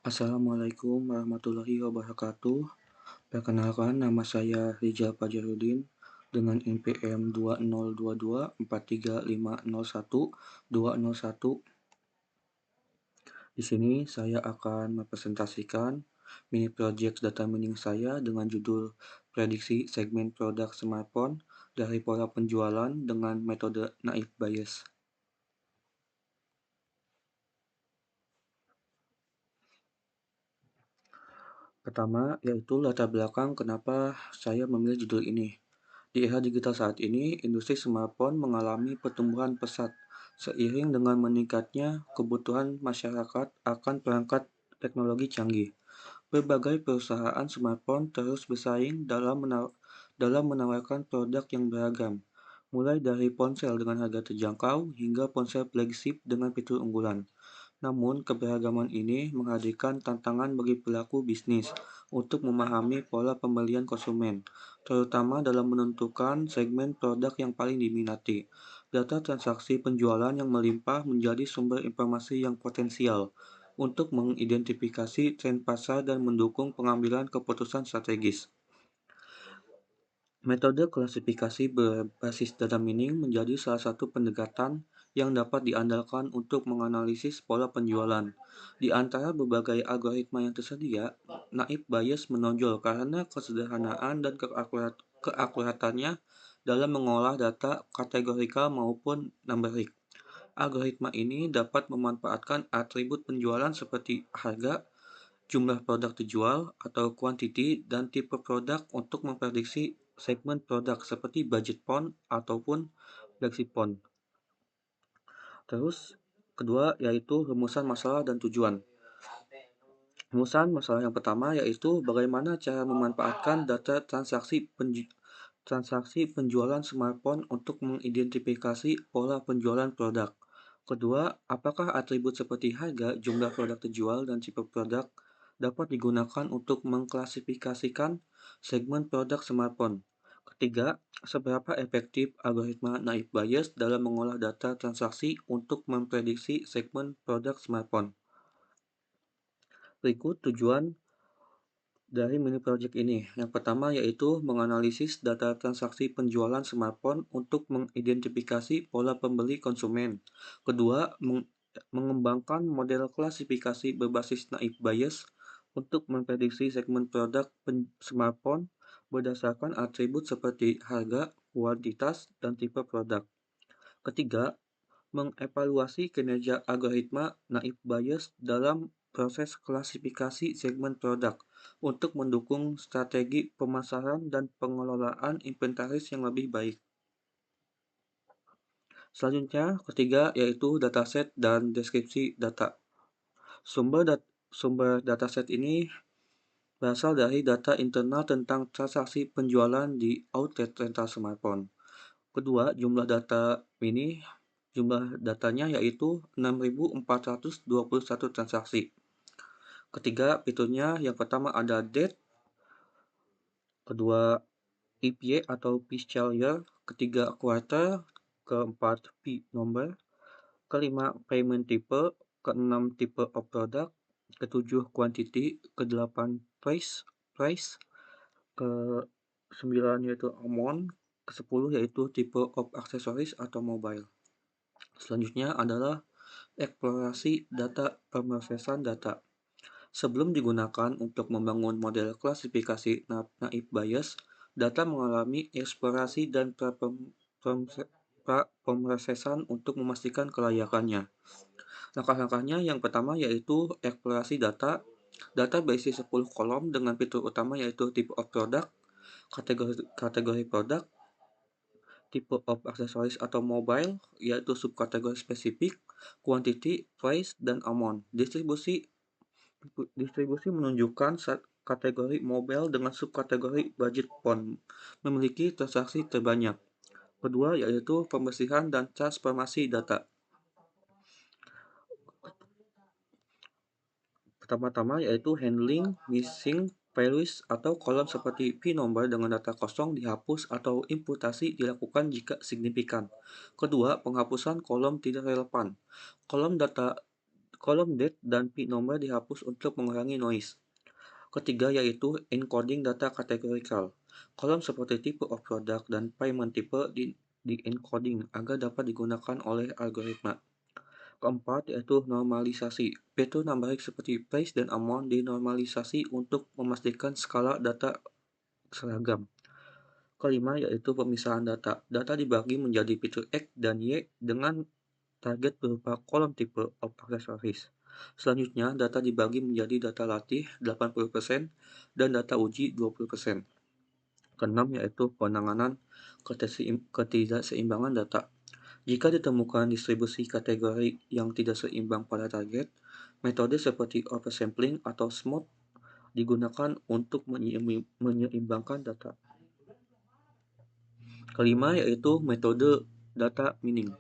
Assalamualaikum warahmatullahi wabarakatuh. Perkenalkan, nama saya Rijal Fajarudin dengan NPM 202243501201. Di sini saya akan mempresentasikan mini project data mining saya dengan judul Prediksi Segmen Produk Smartphone dari Pola Penjualan dengan Metode Naive Bayes. Pertama, yaitu latar belakang kenapa saya memilih judul ini. Di era digital saat ini, industri smartphone mengalami pertumbuhan pesat seiring dengan meningkatnya kebutuhan masyarakat akan perangkat teknologi canggih. Berbagai perusahaan smartphone terus bersaing dalam menawarkan produk yang beragam, mulai dari ponsel dengan harga terjangkau hingga ponsel flagship dengan fitur unggulan. Namun, keberagaman ini menghadirkan tantangan bagi pelaku bisnis untuk memahami pola pembelian konsumen, terutama dalam menentukan segmen produk yang paling diminati. Data transaksi penjualan yang melimpah menjadi sumber informasi yang potensial untuk mengidentifikasi tren pasar dan mendukung pengambilan keputusan strategis. Metode klasifikasi berbasis data mining menjadi salah satu pendekatan yang dapat diandalkan untuk menganalisis pola penjualan. Di antara berbagai algoritma yang tersedia, Naive Bayes menonjol karena kesederhanaan dan keakuratannya dalam mengolah data kategorikal maupun numerik. Algoritma ini dapat memanfaatkan atribut penjualan seperti harga, jumlah produk terjual, atau kuantiti dan tipe produk untuk memprediksi segmen produk seperti budget phone ataupun flagship phone. Terus, kedua yaitu rumusan masalah dan tujuan. Rumusan masalah yang pertama yaitu bagaimana cara memanfaatkan data transaksi penjualan smartphone untuk mengidentifikasi pola penjualan produk. Kedua, apakah atribut seperti harga, jumlah produk terjual, dan tipe produk dapat digunakan untuk mengklasifikasikan segmen produk smartphone? Ketiga, seberapa efektif algoritma Naive Bayes dalam mengolah data transaksi untuk memprediksi segmen produk smartphone? Berikut tujuan dari mini project ini. Yang pertama yaitu menganalisis data transaksi penjualan smartphone untuk mengidentifikasi pola pembeli konsumen. Kedua, mengembangkan model klasifikasi berbasis Naive Bayes untuk memprediksi segmen produk smartphone berdasarkan atribut seperti harga, kuantitas, dan tipe produk. Ketiga, mengevaluasi kinerja algoritma Naive Bayes dalam proses klasifikasi segmen produk untuk mendukung strategi pemasaran dan pengelolaan inventaris yang lebih baik. Selanjutnya, ketiga yaitu dataset dan deskripsi data. Sumber dataset ini berasal dari data internal tentang transaksi penjualan di outlet rental smartphone. Kedua, jumlah datanya yaitu 6.421 transaksi. Ketiga, fiturnya yang pertama ada date, kedua EPA atau fiscal year, ketiga quarter, keempat P number, kelima payment type, keenam type of product, ketujuh quantity, kedelapan price, ke-9 yaitu amount, ke-10 yaitu type of accessories atau mobile. Selanjutnya adalah eksplorasi data pemrosesan data. Sebelum digunakan untuk membangun model klasifikasi Naive Bayes, data mengalami eksplorasi dan pemrosesan untuk memastikan kelayakannya. Langkah-langkahnya yang pertama yaitu eksplorasi data. Data berisi 10 kolom dengan fitur utama yaitu type of product, kategori produk, type of accessories atau mobile, yaitu subkategori spesifik, quantity, price, dan amount. Distribusi menunjukkan kategori mobile dengan subkategori budget phone memiliki transaksi terbanyak. Kedua yaitu pembersihan dan transformasi data. Pertama-tama yaitu handling missing values atau kolom seperti P number dengan data kosong dihapus atau imputasi dilakukan jika signifikan. Kedua, penghapusan kolom tidak relevan. Kolom Kolom date dan PIN nomor dihapus untuk mengurangi noise. Ketiga yaitu encoding data kategorikal. Kolom seperti type of product dan payment type di-encoding agar dapat digunakan oleh algoritma. Keempat yaitu normalisasi. Fitur numerik seperti price dan amount dinormalisasi untuk memastikan skala data seragam. Kelima yaitu pemisahan data. Data dibagi menjadi fitur X dan Y dengan target berupa kolom tipe of accessories. Selanjutnya, data dibagi menjadi data latih 80% dan data uji 20%. Keenam yaitu penanganan ketidakseimbangan data. Jika ditemukan distribusi kategori yang tidak seimbang pada target, metode seperti oversampling atau smooth digunakan untuk menyeimbangkan data. Kelima yaitu metode data mining.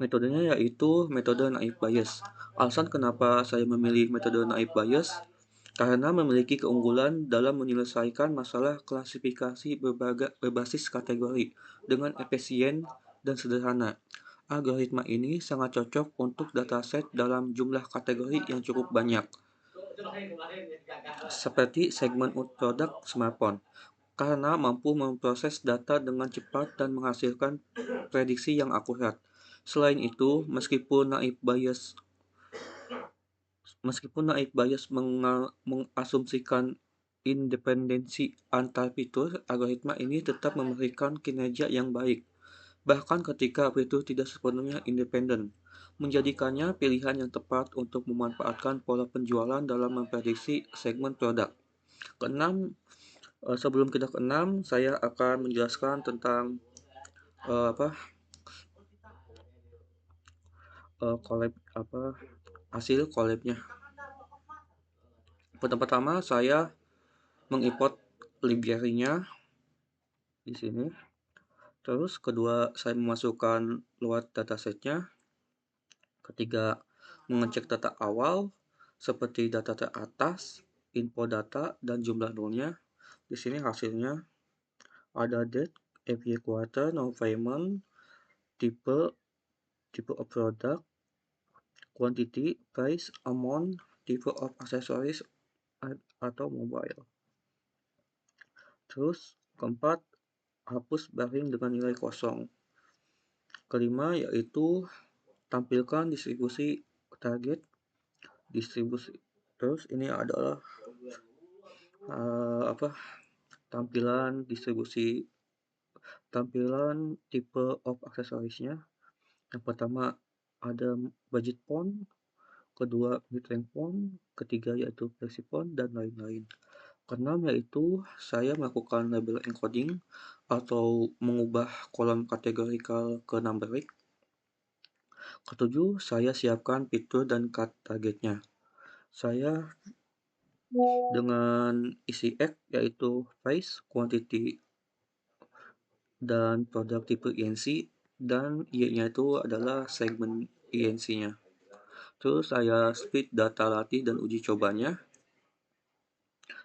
Metodenya yaitu metode naive Bayes. Alasan kenapa saya memilih metode naive Bayes? Karena memiliki keunggulan dalam menyelesaikan masalah klasifikasi berbasis kategori dengan efisien dan sederhana. Algoritma ini sangat cocok untuk dataset dalam jumlah kategori yang cukup banyak, seperti segmen produk smartphone, karena mampu memproses data dengan cepat dan menghasilkan prediksi yang akurat. Selain itu, meskipun naive Bayes mengasumsikan independensi antar fitur, algoritma ini tetap memberikan kinerja yang baik, bahkan ketika fitur tidak sepenuhnya independen, menjadikannya pilihan yang tepat untuk memanfaatkan pola penjualan dalam memprediksi segmen produk. Keenam, sebelum kita keenam, saya akan menjelaskan tentang apa collab hasil collabnya. Pertama saya mengimport library-nya di sini. Terus kedua saya memasukkan luar datasetnya. Ketiga mengecek data awal seperti data teratas, info data dan jumlah nolnya. Di sini hasilnya ada date, every quarter, no payment, type of product, quantity, price, amount, type of accessories atau mobile. Terus keempat, hapus barring dengan nilai kosong. Kelima yaitu tampilkan distribusi target distribusi. Terus ini adalah tampilan type of accessoriesnya. Yang pertama ada budget phone, kedua mid-range phone, ketiga yaitu flexi phone dan lain-lain. Keenam yaitu saya melakukan label encoding atau mengubah kolom kategorikal ke numerik. Ketujuh, saya siapkan fitur dan targetnya. Saya dengan isi X yaitu price, quantity, dan produk tipe INC, dan Y-nya itu adalah segmen INC-nya. Terus saya split data latih dan uji cobanya.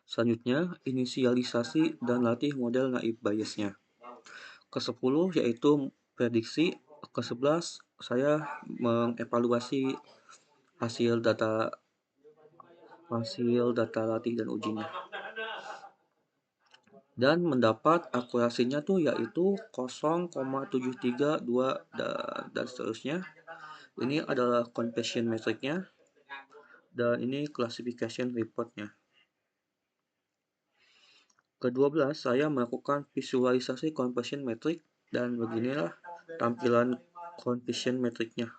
Selanjutnya, inisialisasi dan latih model naive Bayes-nya. Ke-10 yaitu prediksi. Ke-11 saya mengevaluasi hasil data latih dan ujinya. Dan mendapat akurasinya tuh yaitu 0,732 dan seterusnya. Ini adalah confession metricnya dan ini classification reportnya. Ke-12 saya melakukan visualisasi confession metric dan beginilah tampilan confession metricnya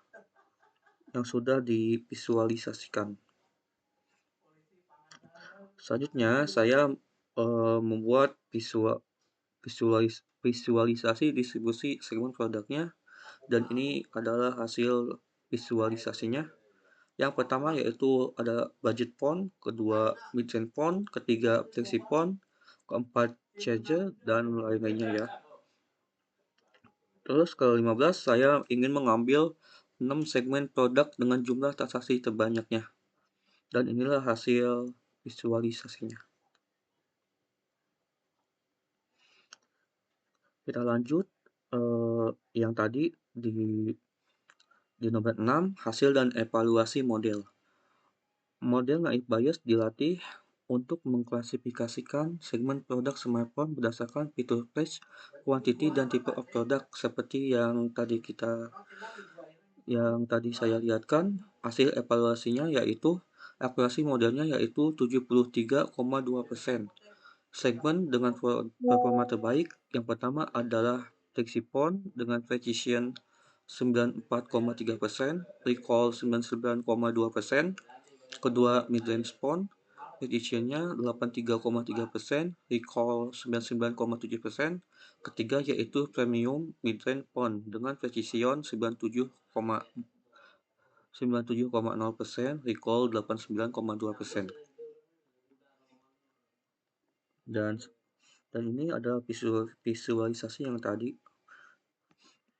yang sudah divisualisasikan. Selanjutnya saya membuat visualisasi distribusi segmen produknya, dan ini adalah hasil visualisasinya. Yang pertama yaitu ada budget phone, kedua mid-range phone, ketiga flexi phone, keempat charger dan lain-lainnya ya. Terus ke-15 saya ingin mengambil 6 segmen produk dengan jumlah transaksi terbanyaknya, dan inilah hasil visualisasinya. Kita lanjut yang tadi Di nomor 6, hasil dan evaluasi model. Model naive Bayes dilatih untuk mengklasifikasikan segmen produk smartphone berdasarkan fitur price, quantity, dan type of product seperti yang tadi saya lihatkan. Hasil evaluasinya yaitu akurasi modelnya yaitu 73,2%. Segmen dengan performa terbaik yang pertama adalah Flexipon dengan precision 94,3%, recall 99,2%. Kedua, mid-range phone, precision-nya 83,3%, recall 99,7%. Ketiga yaitu premium mid-range phone dengan precision 97,0%, recall 89,2%. Dan ini adalah visualisasi yang tadi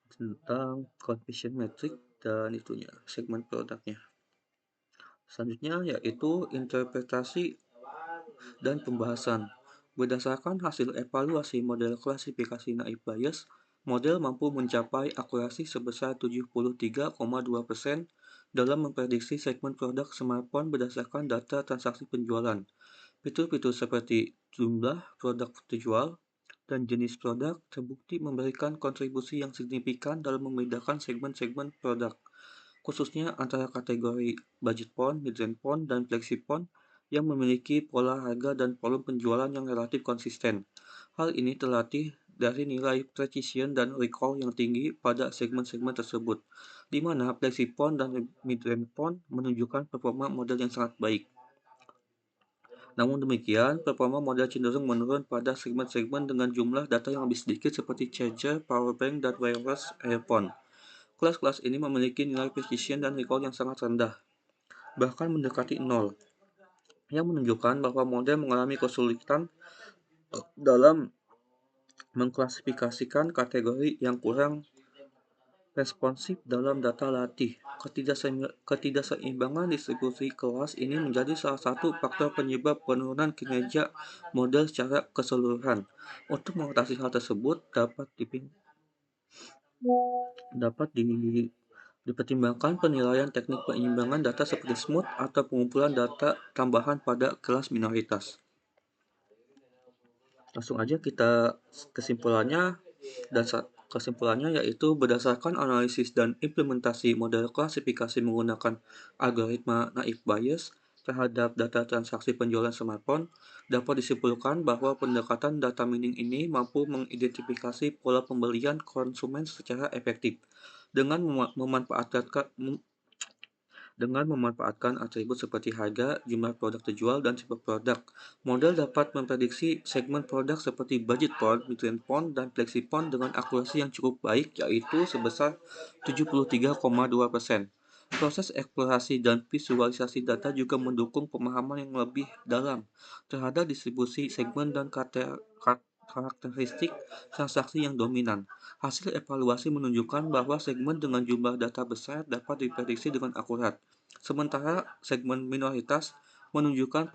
tentang conversion metric dan itunya segmen produknya. Selanjutnya yaitu interpretasi dan pembahasan. Berdasarkan hasil evaluasi model klasifikasi naive Bayes, model mampu mencapai akurasi sebesar 73,2% dalam memprediksi segmen produk smartphone berdasarkan data transaksi penjualan. Fitur-fitur seperti jumlah produk terjual dan jenis produk terbukti memberikan kontribusi yang signifikan dalam membedakan segmen-segmen produk, khususnya antara kategori budget phone, mid-range phone, dan flagship phone yang memiliki pola harga dan volume penjualan yang relatif konsisten. Hal ini terlatih dari nilai precision dan recall yang tinggi pada segmen-segmen tersebut, di mana flagship phone dan mid-range phone menunjukkan performa model yang sangat baik. Namun demikian, performa model cenderung menurun pada segmen-segmen dengan jumlah data yang lebih sedikit seperti charger, power bank, dan wireless earphone. Kelas-kelas ini memiliki nilai precision dan recall yang sangat rendah, bahkan mendekati nol, yang menunjukkan bahwa model mengalami kesulitan dalam mengklasifikasikan kategori yang kurang responsif dalam data latih. Ketidakseimbangan distribusi kelas ini menjadi salah satu faktor penyebab penurunan kinerja model secara keseluruhan. Untuk mengatasi hal tersebut dapat dipertimbangkan penilaian teknik penyeimbangan data seperti smooth atau pengumpulan data tambahan pada kelas minoritas. Langsung aja kita kesimpulannya, dan kesimpulannya yaitu berdasarkan analisis dan implementasi model klasifikasi menggunakan algoritma naive Bayes terhadap data transaksi penjualan smartphone, dapat disimpulkan bahwa pendekatan data mining ini mampu mengidentifikasi pola pembelian konsumen secara efektif dengan memanfaatkan atribut seperti harga, jumlah produk terjual, dan tipe produk. Model dapat memprediksi segmen produk seperti budget phone, mid-range phone, dan flagship phone dengan akurasi yang cukup baik, yaitu sebesar 73,2%. Proses eksplorasi dan visualisasi data juga mendukung pemahaman yang lebih dalam terhadap distribusi segmen dan karakteristik transaksi yang dominan. Hasil evaluasi menunjukkan bahwa segmen dengan jumlah data besar dapat diprediksi dengan akurat, sementara segmen minoritas menunjukkan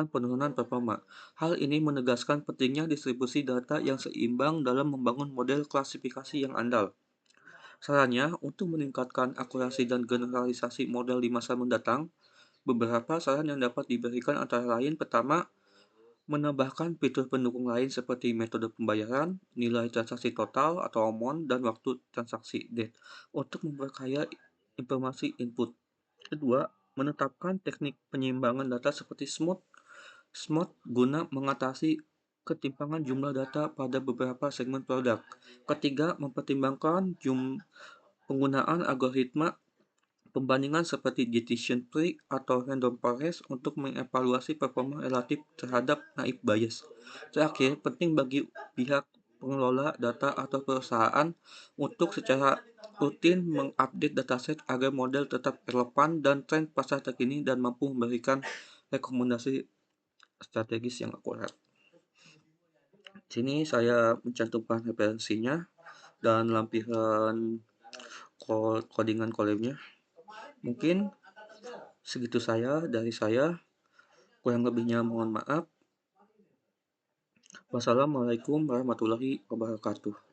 penurunan performa. Hal ini menegaskan pentingnya distribusi data yang seimbang dalam membangun model klasifikasi yang andal. Sarannya, untuk meningkatkan akurasi dan generalisasi model di masa mendatang, beberapa saran yang dapat diberikan antara lain: pertama, menambahkan fitur pendukung lain seperti metode pembayaran, nilai transaksi total atau amount, dan waktu transaksi date untuk memperkaya informasi input. Kedua, menetapkan teknik penyeimbangan data seperti smooth guna mengatasi ketimpangan jumlah data pada beberapa segmen produk. Ketiga, mempertimbangkan penggunaan algoritma pembandingan seperti decision tree atau random forest untuk mengevaluasi performa relatif terhadap naive Bayes. Terakhir, penting bagi pihak pengelola data atau perusahaan untuk secara rutin mengupdate dataset agar model tetap relevan dan tren pasar terkini dan mampu memberikan rekomendasi strategis yang akurat. Sini saya mencantumkan referensinya dan lampiran codingan kolemnya. Mungkin segitu dari saya. Kurang lebihnya mohon maaf. Wassalamualaikum warahmatullahi wabarakatuh.